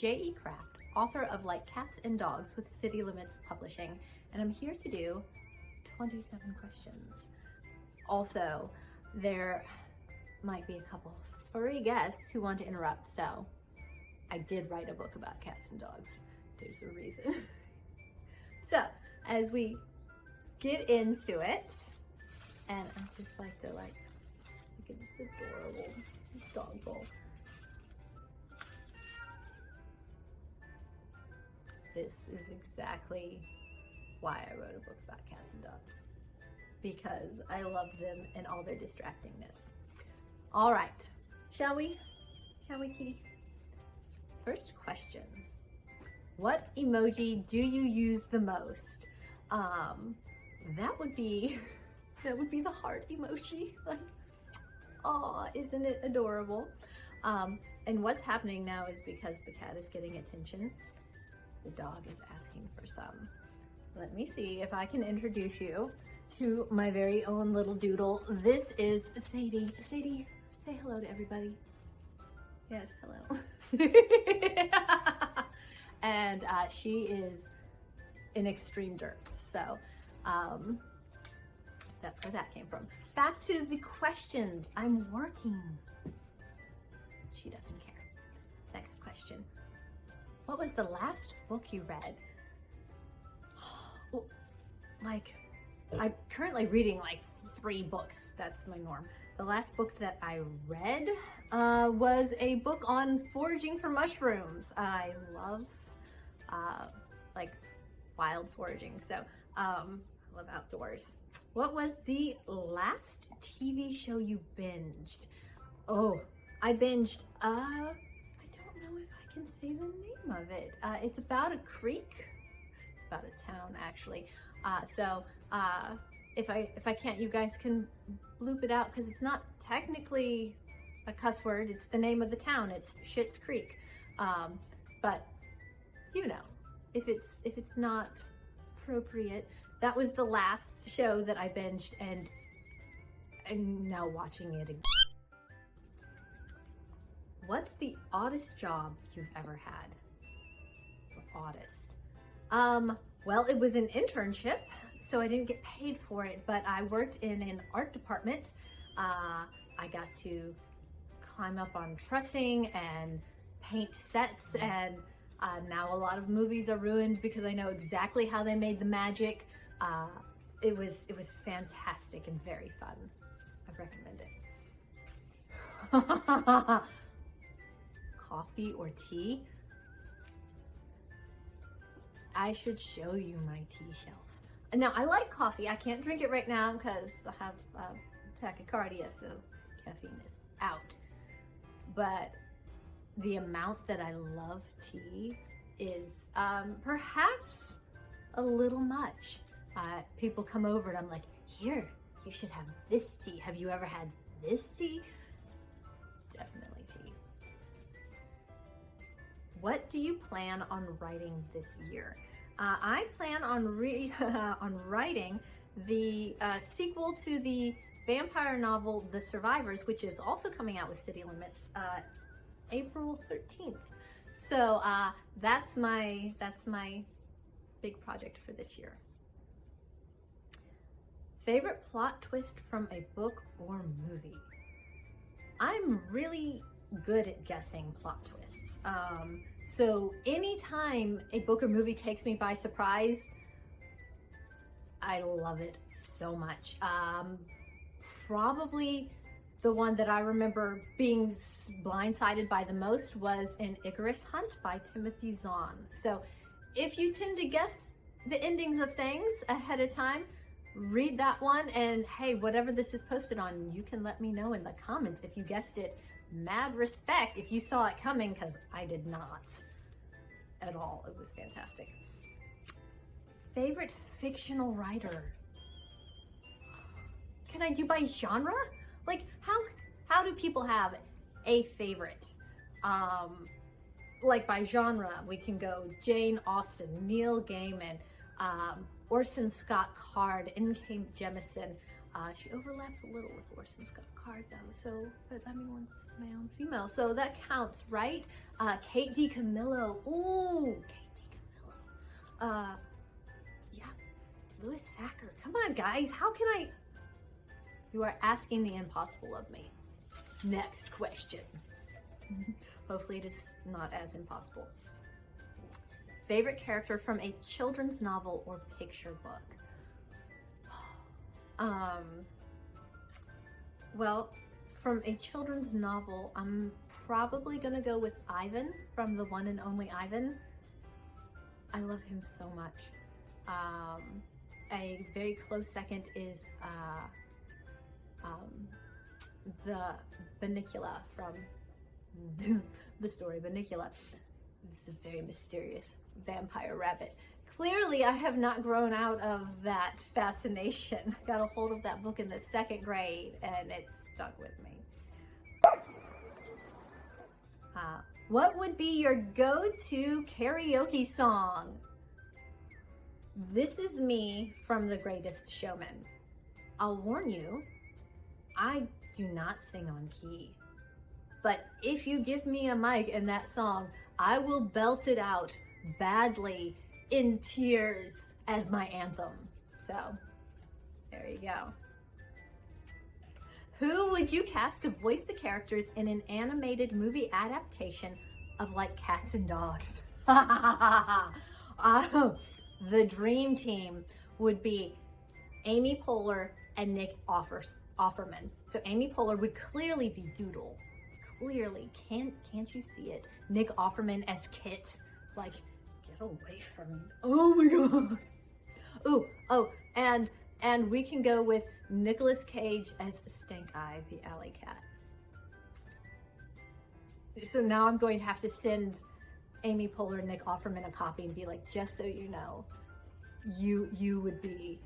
J.E. Kraft, author of like Cats and Dogs with City Limits Publishing, and I'm here to do 27 questions. Also, there might be a couple furry guests who want to interrupt, so I did write a book about cats and dogs. There's a reason. So, as we get into it, and I just like to look at this adorable dog bowl. This is exactly why I wrote a book about cats and dogs, because I love them and all their distractingness. All right, shall we? Shall we, kitty? First question. What emoji do you use the most? That would be the heart emoji. Like, oh, isn't it adorable? And what's happening now is because the cat is getting attention, the dog is asking for some. Let me see if I can introduce you to my very own little doodle. This is Sadie. Sadie, say hello to everybody. Yes, hello. And she is an extreme derp, so that's where that came from. Back to the questions. I'm working. She doesn't care. Next question. What was the last book you read? Like, I'm currently reading like 3 books. That's my norm. The last book that I read was a book on foraging for mushrooms. I love like wild foraging, so I love outdoors. What was the last TV show you binged? Oh, I binged, I don't know if I can say the name of it. It's about a creek. It's about a town, actually. If I can't, you guys can bloop it out, because it's not technically a cuss word. It's the name of the town. It's Schitt's Creek. But you know, if it's not appropriate, that was the last show that I binged, and I'm now watching it again. What's the oddest job you've ever had? The oddest. Well, it was an internship, so I didn't get paid for it, but I worked in an art department. I got to climb up on trussing and paint sets, and now a lot of movies are ruined because I know exactly how they made the magic. It was fantastic and very fun. I recommend it. Coffee or tea? I should show you my tea shelf. Now, I like coffee. I can't drink it right now because I have tachycardia, so caffeine is out. But the amount that I love tea is perhaps a little much. People come over and I'm like, here, you should have this tea. Have you ever had this tea? Definitely tea. What do you plan on writing this year? I plan on writing the sequel to the vampire novel, The Survivors, which is also coming out with City Limits, April 13th. So that's my big project for this year. Favorite plot twist from a book or movie? I'm really good at guessing plot twists. So anytime a book or movie takes me by surprise, I love it so much. Probably the one that I remember being blindsided by the most was in Icarus Hunt by Timothy Zahn. So if you tend to guess the endings of things ahead of time, read that one, and hey, whatever this is posted on, you can let me know in the comments if you guessed it. Mad respect if you saw it coming, because I did not at all. It was fantastic. Favorite fictional writer? Can I do by genre? Like, how do people have a favorite? Like by genre, we can go Jane Austen, Neil Gaiman, Orson Scott Card, N.K. Jemisin, She overlaps a little with Orson Scott Card though, so, but I mean, one's male and female, so that counts, right? Kate DiCamillo. Ooh, Kate DiCamillo. Yeah, Louis Sacker. Come on, guys. How can I? You are asking the impossible of me. Next question. Hopefully it is not as impossible. Favorite character from a children's novel or picture book? Well, from a children's novel, I'm probably gonna go with Ivan from The One and Only Ivan. I love him so much. A very close second is the Bunnicula from the story Bunnicula. This is a very mysterious vampire rabbit. Clearly, I have not grown out of that fascination. I got a hold of that book in the 2nd grade and it stuck with me. What would be your go-to karaoke song? This is me from The Greatest Showman. I'll warn you, I do not sing on key. But if you give me a mic and that song, I will belt it out badly in tears as my anthem. So, there you go. Who would you cast to voice the characters in an animated movie adaptation of like Cats and Dawgs? The dream team would be Amy Poehler and Nick Offerman. So Amy Poehler would clearly be Doodle. Clearly, can't you see it? Nick Offerman as Kit, like, get away from me. Oh my god. Ooh, oh, and we can go with Nicolas Cage as Stank Eye, the alley cat. So now I'm going to have to send Amy Poehler and Nick Offerman a copy and be like, just so you know, you would be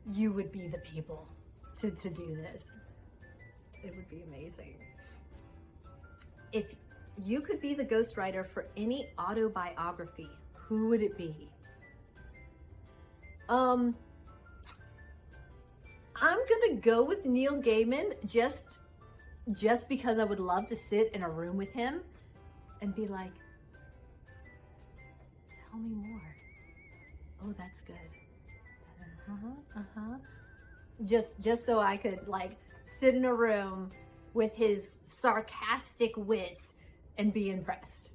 the people to do this. It would be amazing. If you could be the ghostwriter for any autobiography, who would it be? I'm gonna go with Neil Gaiman just because I would love to sit in a room with him and be like, tell me more. Oh, that's good. Just so I could like sit in a room with his sarcastic wits and be impressed.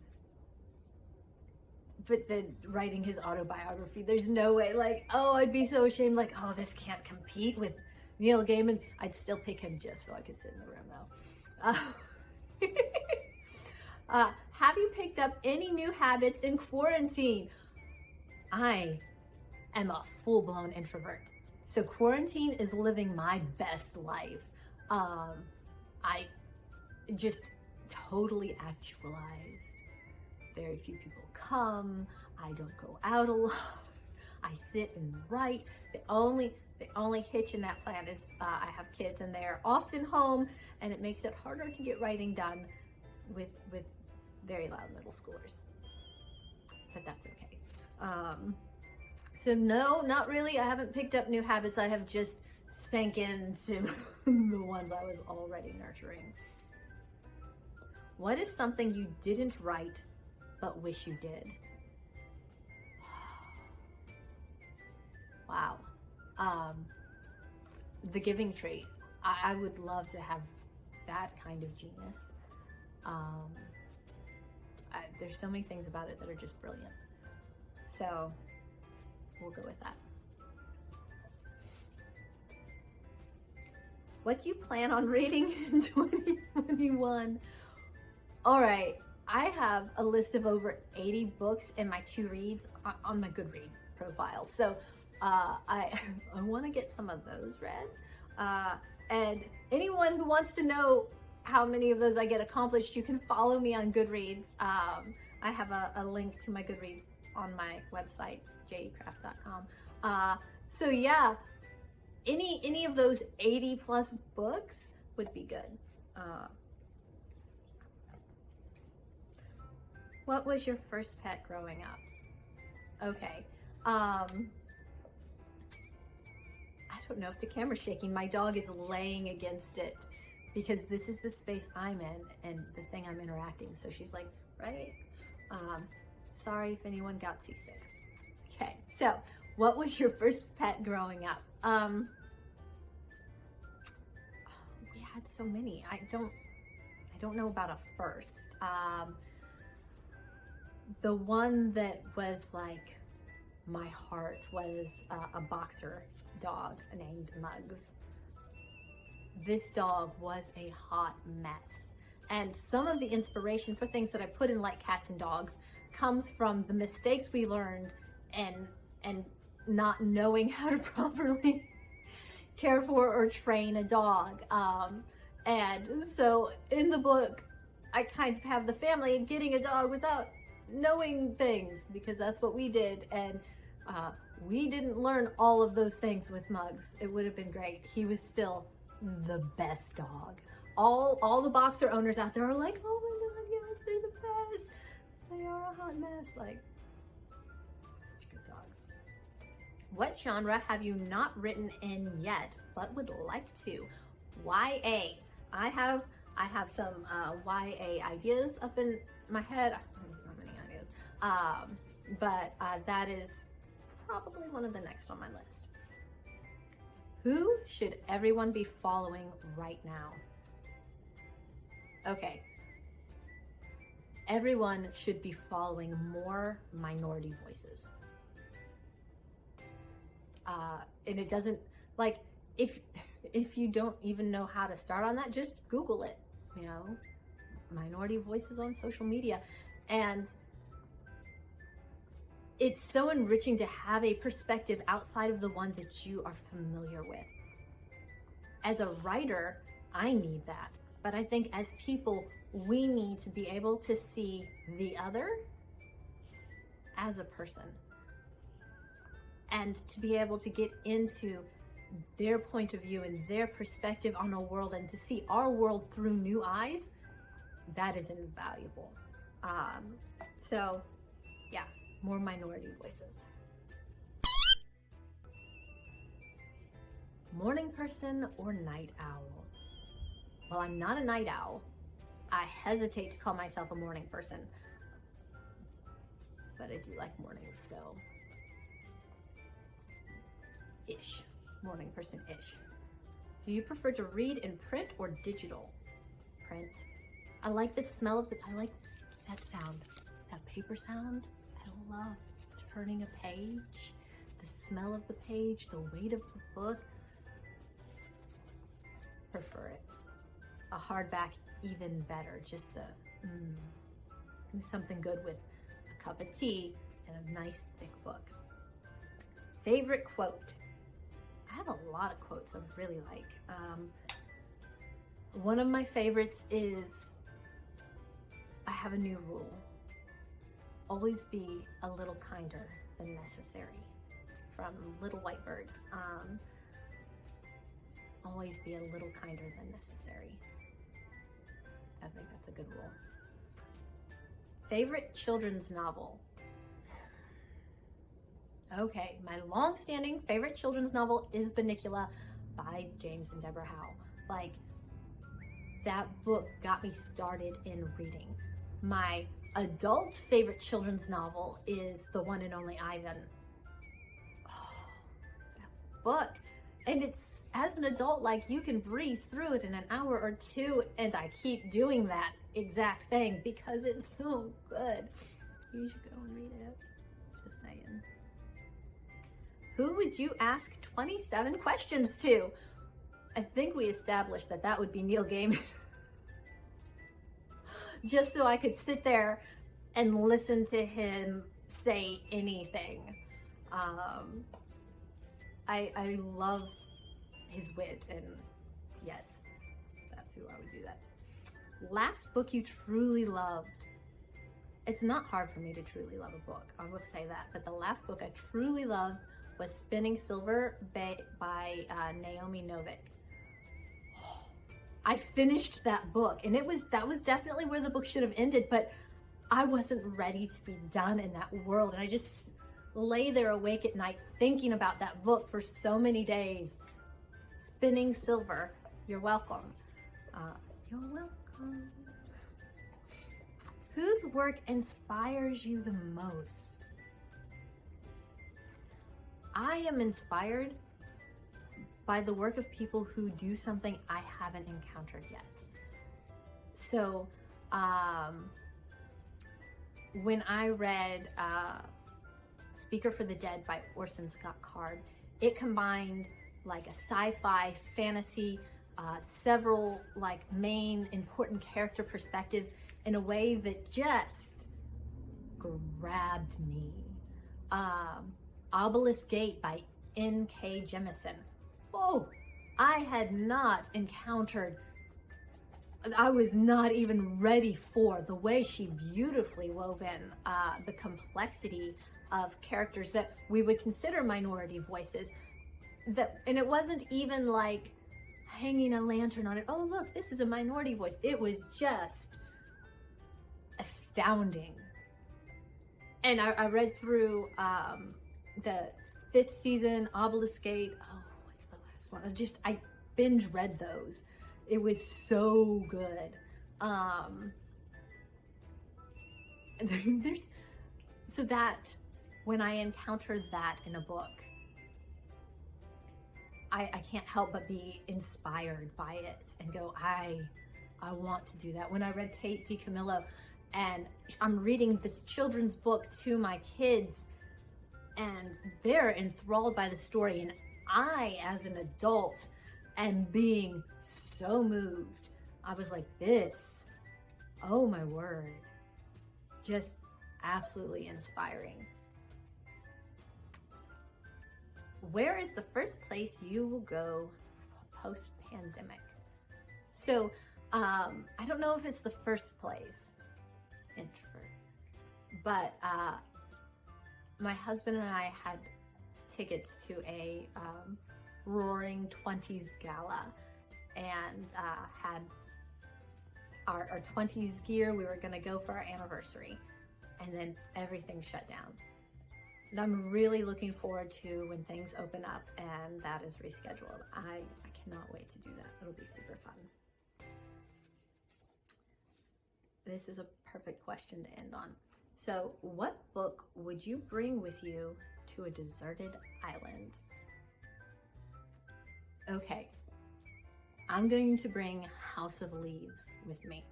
But then writing his autobiography, there's no way, like, oh, I'd be so ashamed, like, oh, this can't compete with Neil Gaiman. I'd still pick him just so I could sit in the room though. Have you picked up any new habits in quarantine? I am a full-blown introvert. So quarantine is living my best life. I just totally actualized. Very few people come. I don't go out a lot. I sit and write. The only hitch in that plan is I have kids and they are often home, and it makes it harder to get writing done with very loud middle schoolers. But that's okay. So no, not really. I haven't picked up new habits. I have just sank into the ones I was already nurturing. What is something you didn't write but wish you did? Wow. The Giving Tree. I would love to have that kind of genius. There's so many things about it that are just brilliant. So we'll go with that. What do you plan on reading in 2021? All right, I have a list of over 80 books in my to reads on my Goodreads profile. So I want to get some of those read. And anyone who wants to know how many of those I get accomplished, you can follow me on Goodreads. I have a link to my Goodreads on my website, jekraft.com. So yeah, any of those 80 plus books would be good. What was your first pet growing up? Okay. I don't know if the camera's shaking. My dog is laying against it because this is the space I'm in and the thing I'm interacting. So she's like, right? Sorry if anyone got seasick. Okay, so what was your first pet growing up? We had so many. I don't know about a first. The one that was like my heart was a boxer dog named Muggs. This dog was a hot mess. And some of the inspiration for things that I put in like Cats and Dogs comes from the mistakes we learned and not knowing how to properly care for or train a dog. And so in the book, I kind of have the family getting a dog without knowing things because that's what we did. And we didn't learn all of those things with Muggs. It would have been great. He was still the best dog. All the boxer owners out there are like, oh my God, yes, they're the best. They are a hot mess. Like, such good dogs. What genre have you not written in yet, but would like to? YA. I have some YA ideas up in my head. I don't have many ideas. But that is probably one of the next on my list. Who should everyone be following right now? Okay. Everyone should be following more minority voices. And it doesn't, like, if you don't even know how to start on that, just Google it, you know, minority voices on social media. And it's so enriching to have a perspective outside of the one that you are familiar with. As a writer, I need that. But I think as people, we need to be able to see the other as a person. And to be able to get into their point of view and their perspective on a world and to see our world through new eyes, that is invaluable. So yeah, more minority voices. Morning person or night owl? Well, I'm not a night owl. I hesitate to call myself a morning person, but I do like mornings, so ish. Morning person-ish. Do you prefer to read in print or digital? Print. I like the smell of I like that sound, that paper sound. I love turning a page, the smell of the page, the weight of the book. Prefer it. A hardback, even better. Just something good with a cup of tea and a nice thick book. Favorite quote? I have a lot of quotes I really like. One of my favorites is, I have a new rule. Always be a little kinder than necessary. From Little White Bird. Always be a little kinder than necessary. I think that's a good rule. Favorite children's novel? Okay, my long-standing favorite children's novel is Bunnicula by James and Deborah Howe. Like, that book got me started in reading. My adult favorite children's novel is The One and Only Ivan. Oh, that book. And it's, as an adult, like, you can breeze through it in an hour or two, and I keep doing that exact thing because it's so good. You should go and read it. Just saying. Who would you ask 27 questions to? I think we established that that would be Neil Gaiman. Just so I could sit there and listen to him say anything. I love his wit, and yes, that's who I would do that. Last book you truly loved? It's not hard for me to truly love a book, I will say that, but the last book I truly loved was Spinning Silver by Naomi Novik. I finished that book, and that was definitely where the book should have ended, but I wasn't ready to be done in that world, and lay there awake at night thinking about that book for so many days. Spinning silver. You're welcome. You're welcome. Whose work inspires you the most? I am inspired by the work of people who do something I haven't encountered yet. So, when I read Speaker for the Dead by Orson Scott Card, it combined like a sci-fi, fantasy, several like main important character perspectives in a way that just grabbed me. Obelisk Gate by N.K. Jemisin. Oh, I had not encountered, I was not even ready for the way she beautifully wove in the complexity of characters that we would consider minority voices. And it wasn't even like hanging a lantern on it. Oh, look, this is a minority voice. It was just astounding. And I read through the 5th season, Obelisk Gate. Oh, what's the last one? I binge read those. It was so good. So that when I encountered that in a book, I can't help but be inspired by it and go, I want to do that. When I read Kate DiCamillo, and I'm reading this children's book to my kids, and they're enthralled by the story, and I, as an adult, am being so moved. I was like, this, oh my word, just absolutely inspiring. Where is the first place you will go post-pandemic? So, I don't know if it's the first place, introvert, but my husband and I had tickets to a Roaring 20s gala, and had our 20s gear. We were gonna go for our anniversary, and then everything shut down. And I'm really looking forward to when things open up and that is rescheduled. I cannot wait to do that. It'll be super fun. This is a perfect question to end on. So, what book would you bring with you to a deserted island? Okay, I'm going to bring House of Leaves with me.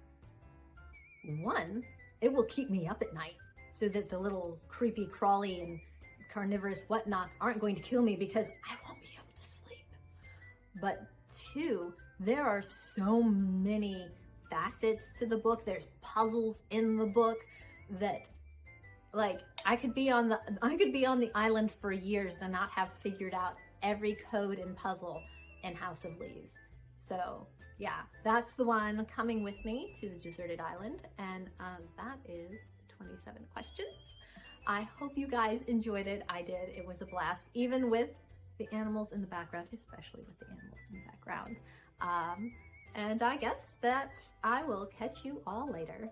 One, it will keep me up at night so that the little creepy crawly and carnivorous whatnots aren't going to kill me because I won't be able to sleep. But two, there are so many facets to the book. There's puzzles in the book that, like, I could be on the island for years and not have figured out every code and puzzle in House of Leaves. So yeah, that's the one coming with me to the deserted island, and that is 27 questions. I hope you guys enjoyed it. I did. It was a blast, even with the animals in the background, especially with the animals in the background. And I guess that I will catch you all later.